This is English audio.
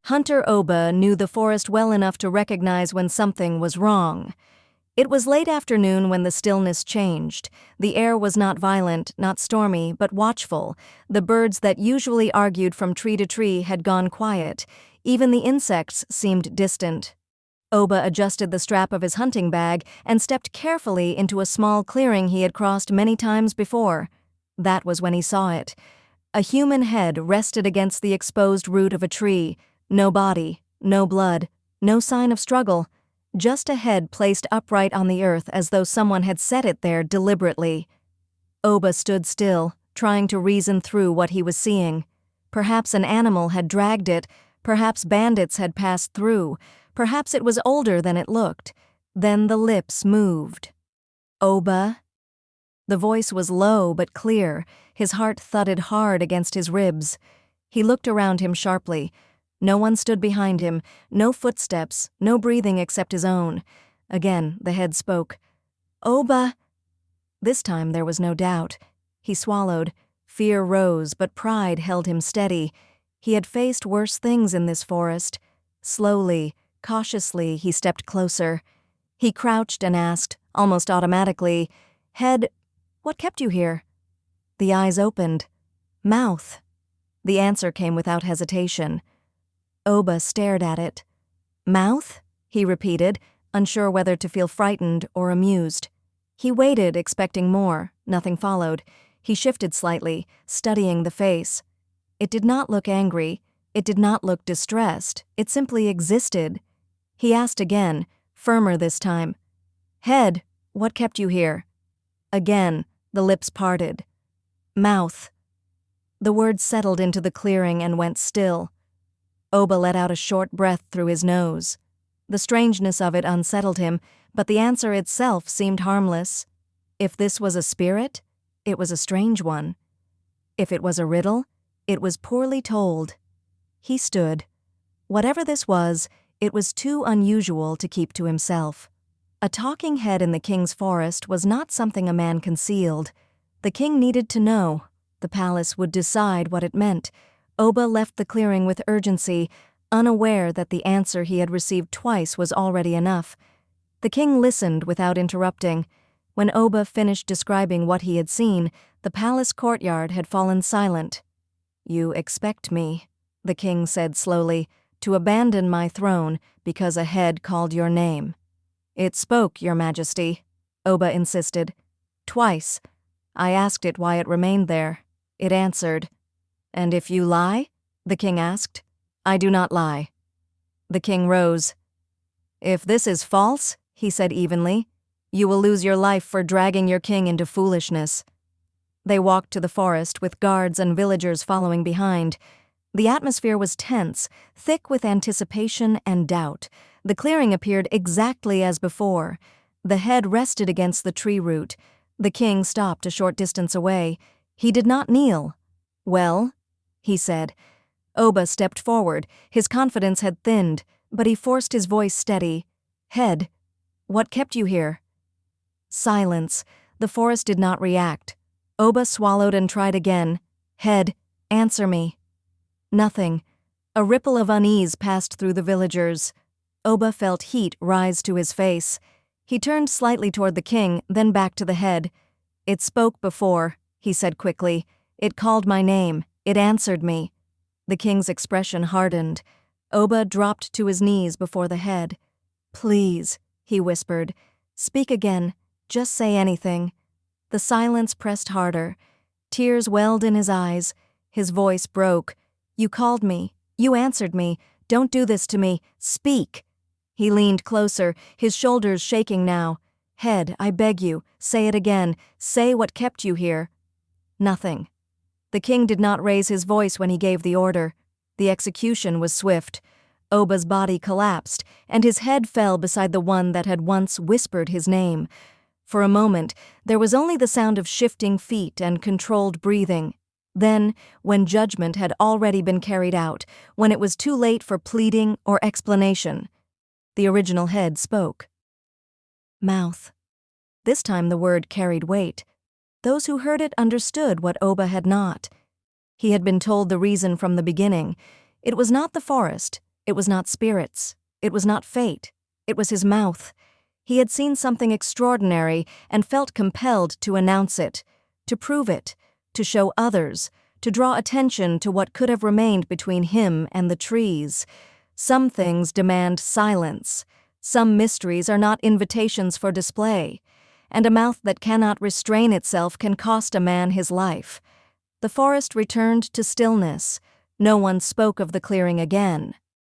Hunter Oba knew the forest well enough to recognize when something was wrong. It was late afternoon when the stillness changed. The air was not violent, not stormy, but watchful. The birds that usually argued from tree to tree had gone quiet. Even the insects seemed distant. Oba adjusted the strap of his hunting bag and stepped carefully into a small clearing he had crossed many times before. That was when he saw it. A human head rested against the exposed root of a tree. No body, no blood, no sign of struggle. Just a head placed upright on the earth as though someone had set it there deliberately. Oba stood still, trying to reason through what he was seeing. Perhaps an animal had dragged it, perhaps bandits had passed through, perhaps it was older than it looked. Then the lips moved. "Oba?" The voice was low but clear. His heart thudded hard against his ribs. He looked around him sharply. No one stood behind him, no footsteps, no breathing except his own. Again, the head spoke. "Oba!" This time there was no doubt. He swallowed. Fear rose, but pride held him steady. He had faced worse things in this forest. Slowly, cautiously, he stepped closer. He crouched and asked, almost automatically, "Head, what kept you here?" The eyes opened. "Mouth." The answer came without hesitation. Oba stared at it. "Mouth?" he repeated, unsure whether to feel frightened or amused. He waited, expecting more. Nothing followed. He shifted slightly, studying the face. It did not look angry. It did not look distressed. It simply existed. He asked again, firmer this time. "Head, what kept you here?" Again, the lips parted. "Mouth." The words settled into the clearing and went still. Oba let out a short breath through his nose. The strangeness of it unsettled him, but the answer itself seemed harmless. If this was a spirit, it was a strange one. If it was a riddle, it was poorly told. He stood. Whatever this was, it was too unusual to keep to himself. A talking head in the king's forest was not something a man concealed. The king needed to know. The palace would decide what it meant. Oba left the clearing with urgency, unaware that the answer he had received twice was already enough. The king listened without interrupting. When Oba finished describing what he had seen, the palace courtyard had fallen silent. "You expect me," the king said slowly, "to abandon my throne because a head called your name." "It spoke, Your Majesty," Oba insisted. "Twice. I asked it why it remained there. It answered." "And if you lie?" the king asked. "I do not lie." The king rose. "If this is false," he said evenly, "you will lose your life for dragging your king into foolishness." They walked to the forest with guards and villagers following behind. The atmosphere was tense, thick with anticipation and doubt. The clearing appeared exactly as before. The head rested against the tree root. The king stopped a short distance away. He did not kneel. "Well?" he said. Oba stepped forward. His confidence had thinned, but he forced his voice steady. "Head, what kept you here?" Silence. The forest did not react. Oba swallowed and tried again. "Head, answer me." Nothing. A ripple of unease passed through the villagers. Oba felt heat rise to his face. He turned slightly toward the king, then back to the head. "It spoke before," he said quickly. "It called my name. It answered me." The king's expression hardened. Oba dropped to his knees before the head. "Please," he whispered. "Speak again. Just say anything." The silence pressed harder. Tears welled in his eyes. His voice broke. "You called me. You answered me. Don't do this to me. Speak." He leaned closer, his shoulders shaking now. "Head, I beg you, say it again. Say what kept you here." Nothing. The king did not raise his voice when he gave the order. The execution was swift. Oba's body collapsed, and his head fell beside the one that had once whispered his name. For a moment, there was only the sound of shifting feet and controlled breathing. Then, when judgment had already been carried out, when it was too late for pleading or explanation, the original head spoke. "Mouth." This time the word carried weight. Those who heard it understood what Oba had not. He had been told the reason from the beginning. It was not the forest. It was not spirits. It was not fate. It was his mouth. He had seen something extraordinary and felt compelled to announce it, to prove it, to show others, to draw attention to what could have remained between him and the trees. Some things demand silence. Some mysteries are not invitations for display. And a mouth that cannot restrain itself can cost a man his life. The forest returned to stillness. No one spoke of the clearing again.